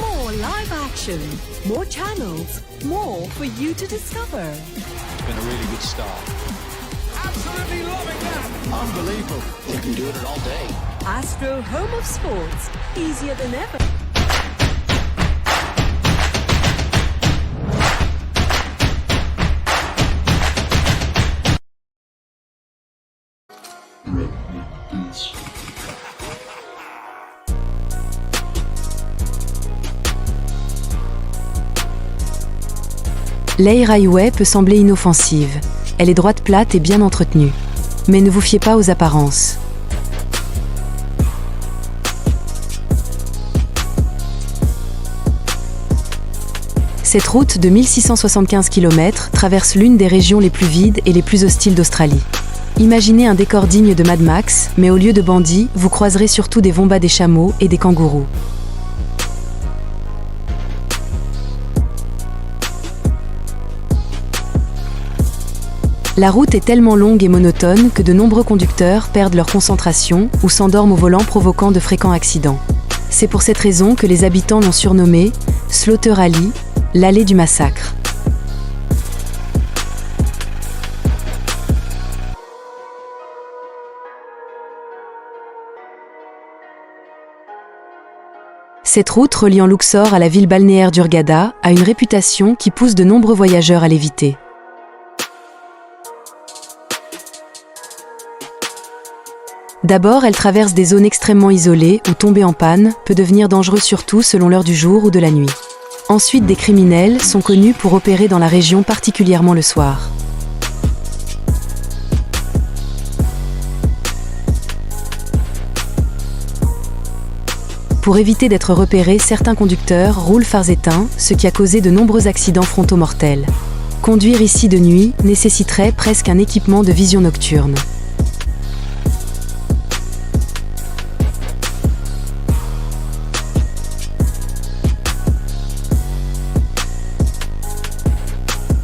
More live action, more channels, more for you to discover. It's been a really good start. Absolutely loving that. Unbelievable. You can do it all day. Astro Home of Sports, easier than ever. Leigh Highway peut sembler inoffensive. Elle est droite plate et bien entretenue. Mais ne vous fiez pas aux apparences. Cette route de 1675 km traverse l'une des régions les plus vides et les plus hostiles d'Australie. Imaginez un décor digne de Mad Max, mais au lieu de bandits, vous croiserez surtout des wombats, des chameaux et des kangourous. La route est tellement longue et monotone que de nombreux conducteurs perdent leur concentration ou s'endorment au volant, provoquant de fréquents accidents. C'est pour cette raison que les habitants l'ont surnommée Slaughter Alley, l'allée du massacre. Cette route reliant Luxor à la ville balnéaire d'Hurghada a une réputation qui pousse de nombreux voyageurs à l'éviter. D'abord, elle traverse des zones extrêmement isolées où tomber en panne peut devenir dangereux, surtout selon l'heure du jour ou de la nuit. Ensuite, des criminels sont connus pour opérer dans la région, particulièrement le soir. Pour éviter d'être repérés, certains conducteurs roulent phares éteints, ce qui a causé de nombreux accidents frontaux mortels. Conduire ici de nuit nécessiterait presque un équipement de vision nocturne.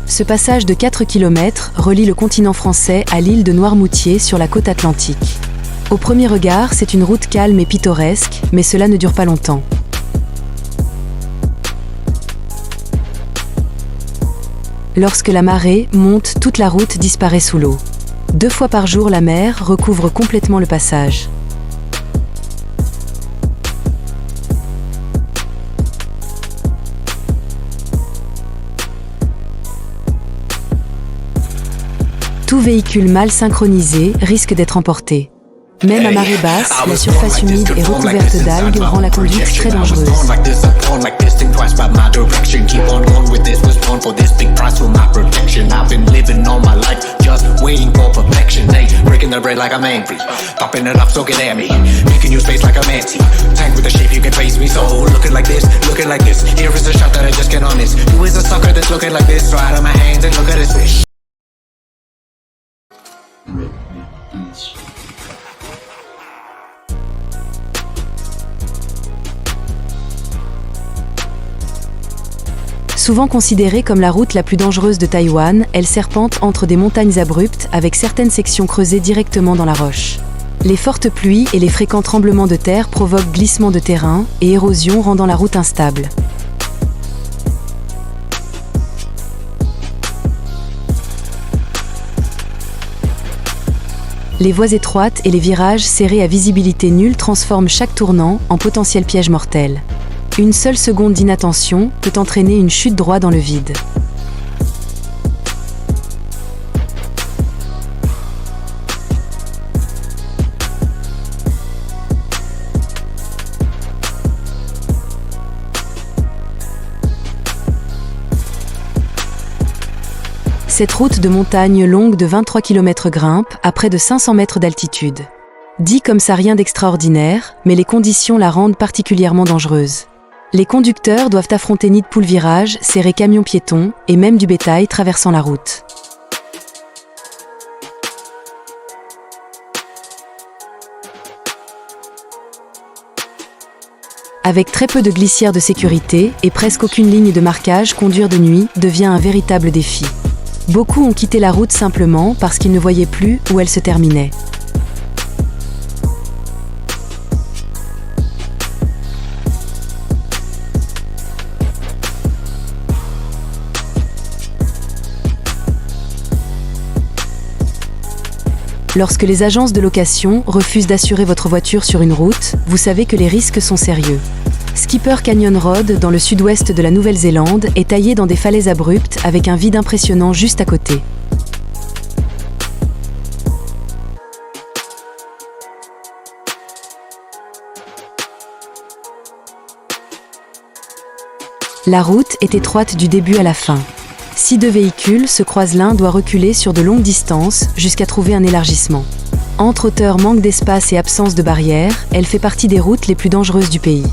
Ce passage de 4 km relie le continent français à l'île de Noirmoutier sur la côte atlantique. Au premier regard, c'est une route calme et pittoresque, mais cela ne dure pas longtemps. Lorsque la marée monte, toute la route disparaît sous l'eau. 2 fois par jour, la mer recouvre complètement le passage. Tout véhicule mal synchronisé risque d'être emporté. Même à marée basse, la surface humide et recouverte d'algues rend la conduite très dangereuse. Souvent considérée comme la route la plus dangereuse de Taïwan, elle serpente entre des montagnes abruptes avec certaines sections creusées directement dans la roche. Les fortes pluies et les fréquents tremblements de terre provoquent glissements de terrain et érosion, rendant la route instable. Les voies étroites et les virages serrés à visibilité nulle transforment chaque tournant en potentiel piège mortel. Une seule seconde d'inattention peut entraîner une chute droit dans le vide. Cette route de montagne longue de 23 km grimpe à près de 500 mètres d'altitude. Dit comme ça, rien d'extraordinaire, mais les conditions la rendent particulièrement dangereuse. Les conducteurs doivent affronter nids de poules, virages, serrés, camions piétons et même du bétail traversant la route. Avec très peu de glissières de sécurité et presque aucune ligne de marquage, conduire de nuit devient un véritable défi. Beaucoup ont quitté la route simplement parce qu'ils ne voyaient plus où elle se terminait. Lorsque les agences de location refusent d'assurer votre voiture sur une route, vous savez que les risques sont sérieux. Skipper Canyon Road, dans le sud-ouest de la Nouvelle-Zélande, est taillé dans des falaises abruptes avec un vide impressionnant juste à côté. La route est étroite du début à la fin. Si deux véhicules se croisent, l'un doit reculer sur de longues distances jusqu'à trouver un élargissement. Entre hauteur, manque d'espace et absence de barrières, elle fait partie des routes les plus dangereuses du pays.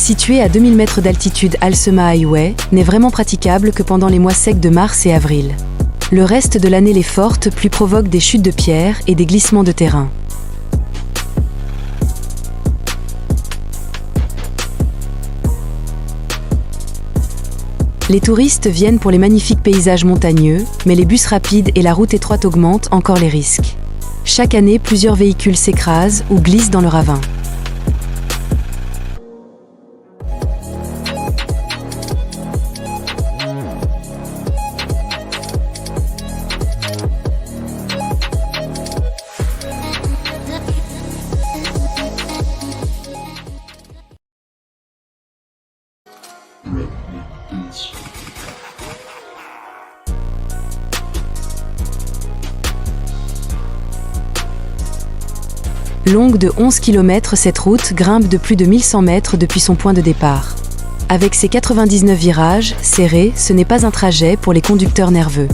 Situé à 2000 mètres d'altitude, Alsema Highway n'est vraiment praticable que pendant les mois secs de mars et avril. Le reste de l'année, les fortes pluies provoquent des chutes de pierres et des glissements de terrain. Les touristes viennent pour les magnifiques paysages montagneux, mais les bus rapides et la route étroite augmentent encore les risques. Chaque année, plusieurs véhicules s'écrasent ou glissent dans le ravin. Longue de 11 km, cette route grimpe de plus de 1100 mètres depuis son point de départ. Avec ses 99 virages serrés, ce n'est pas un trajet pour les conducteurs nerveux.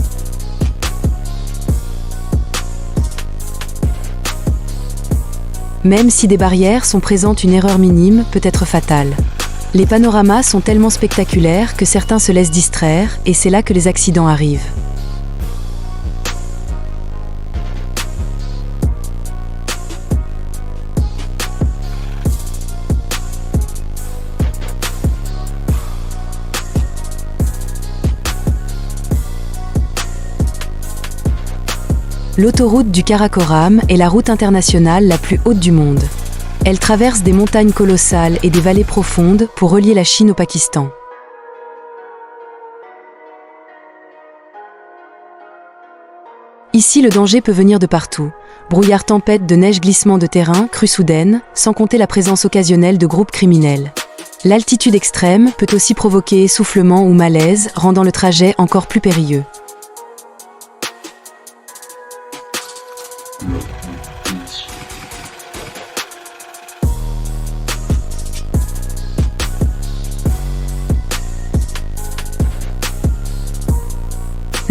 Même si des barrières sont présentes, une erreur minime peut être fatale. Les panoramas sont tellement spectaculaires que certains se laissent distraire, et c'est là que les accidents arrivent. L'autoroute du Karakoram est la route internationale la plus haute du monde. Elle traverse des montagnes colossales et des vallées profondes pour relier la Chine au Pakistan. Ici, le danger peut venir de partout. Brouillard, tempête de neige, glissement de terrain, crues soudaines, sans compter la présence occasionnelle de groupes criminels. L'altitude extrême peut aussi provoquer essoufflement ou malaise, rendant le trajet encore plus périlleux.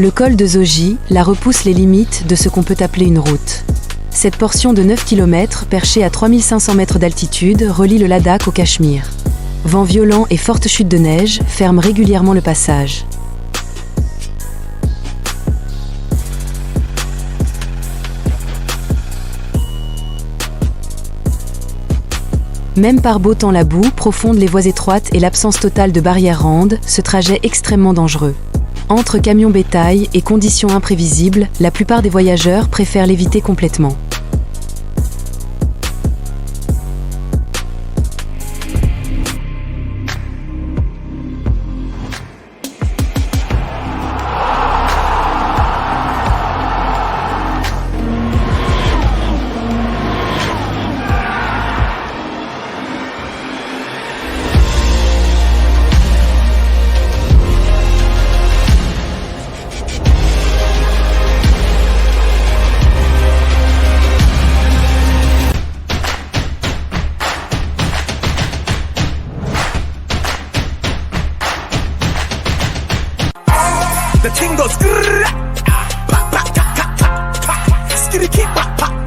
Le col de Zoji, la repousse les limites de ce qu'on peut appeler une route. Cette portion de 9 km, perchée à 3500 mètres d'altitude, relie le Ladakh au Cachemire. Vents violents et fortes chutes de neige ferment régulièrement le passage. Même par beau temps, la boue profonde, les voies étroites et l'absence totale de barrières rendent ce trajet extrêmement dangereux. Entre camions bétail et conditions imprévisibles, la plupart des voyageurs préfèrent l'éviter complètement. The thing goes grrrr.